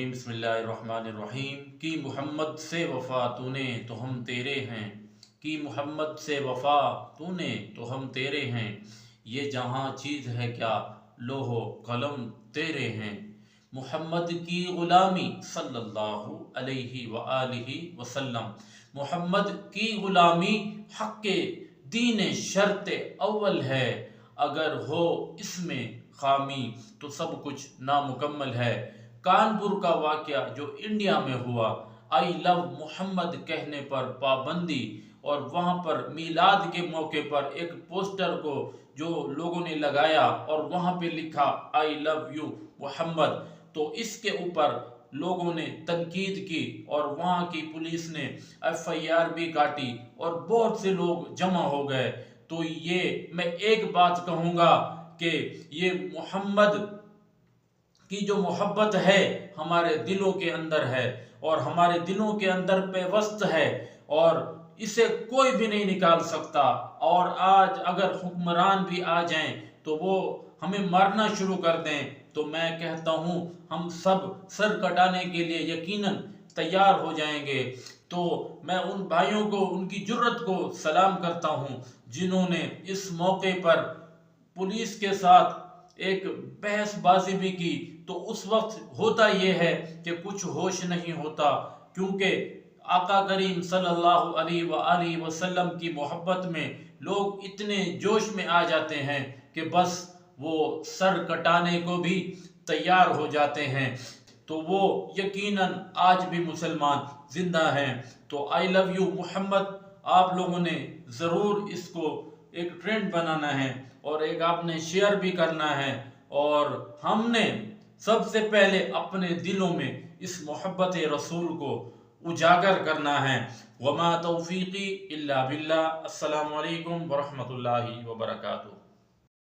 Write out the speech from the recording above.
बिस्मिल्लाहिर्रहमानिर्रहीम। कि मोहम्मद से वफ़ा तूने तो हम तेरे हैं, कि मोहम्मद से वफ़ा तूने तो हम तेरे हैं। ये जहाँ चीज़ है क्या लोहो कलम तेरे हैं। मोहम्मद की ग़ुलामी सल्लल्लाहु अलैहि व आलिहि वसल्लम। मोहम्मद की ग़ुलामी हक़्क़े दीन शर्त अव्वल है। अगर हो इसमें खामी तो सब कुछ नामुकम्मल है। कानपुर का वाक़या जो इंडिया में हुआ, आई लव मोहम्मद कहने पर पाबंदी, और वहाँ पर मीलाद के मौके पर एक पोस्टर को जो लोगों ने लगाया और वहाँ पे लिखा आई लव यू मोहम्मद, तो इसके ऊपर लोगों ने तनकीद की और वहाँ की पुलिस ने FIR भी काटी और बहुत से लोग जमा हो गए। तो ये मैं एक बात कहूँगा कि ये मोहम्मद की जो मोहब्बत है हमारे दिलों के अंदर है और हमारे दिलों के अंदर पेवस्त है और इसे कोई भी नहीं निकाल सकता। और आज अगर हुक्मरान भी आ जाएं तो वो हमें मारना शुरू कर दें तो मैं कहता हूँ हम सब सर कटाने के लिए यकीनन तैयार हो जाएंगे। तो मैं उन भाइयों को उनकी जुर्रत को सलाम करता हूँ जिन्होंने इस मौके पर पुलिस के साथ एक बहसबाजी भी की। तो उस वक्त होता यह है कि कुछ होश नहीं होता, क्योंकि आका करीम सल्लल्लाहु अलैहि वसल्लम की मोहब्बत में लोग इतने जोश में आ जाते हैं कि बस वो सर कटाने को भी तैयार हो जाते हैं। तो वो यकीनन आज भी मुसलमान जिंदा हैं। तो आई लव यू मोहम्मद आप लोगों ने ज़रूर इसको एक ट्रेंड बनाना है और एक आपने शेयर भी करना है, और हमने सबसे पहले अपने दिलों में इस मोहब्बत रसूल को उजागर करना है। वमा तौफीकी इल्ला बिल्लाह। अस्सलामु अलैकुम वरहमतुल्लाहि वबरकातुहू।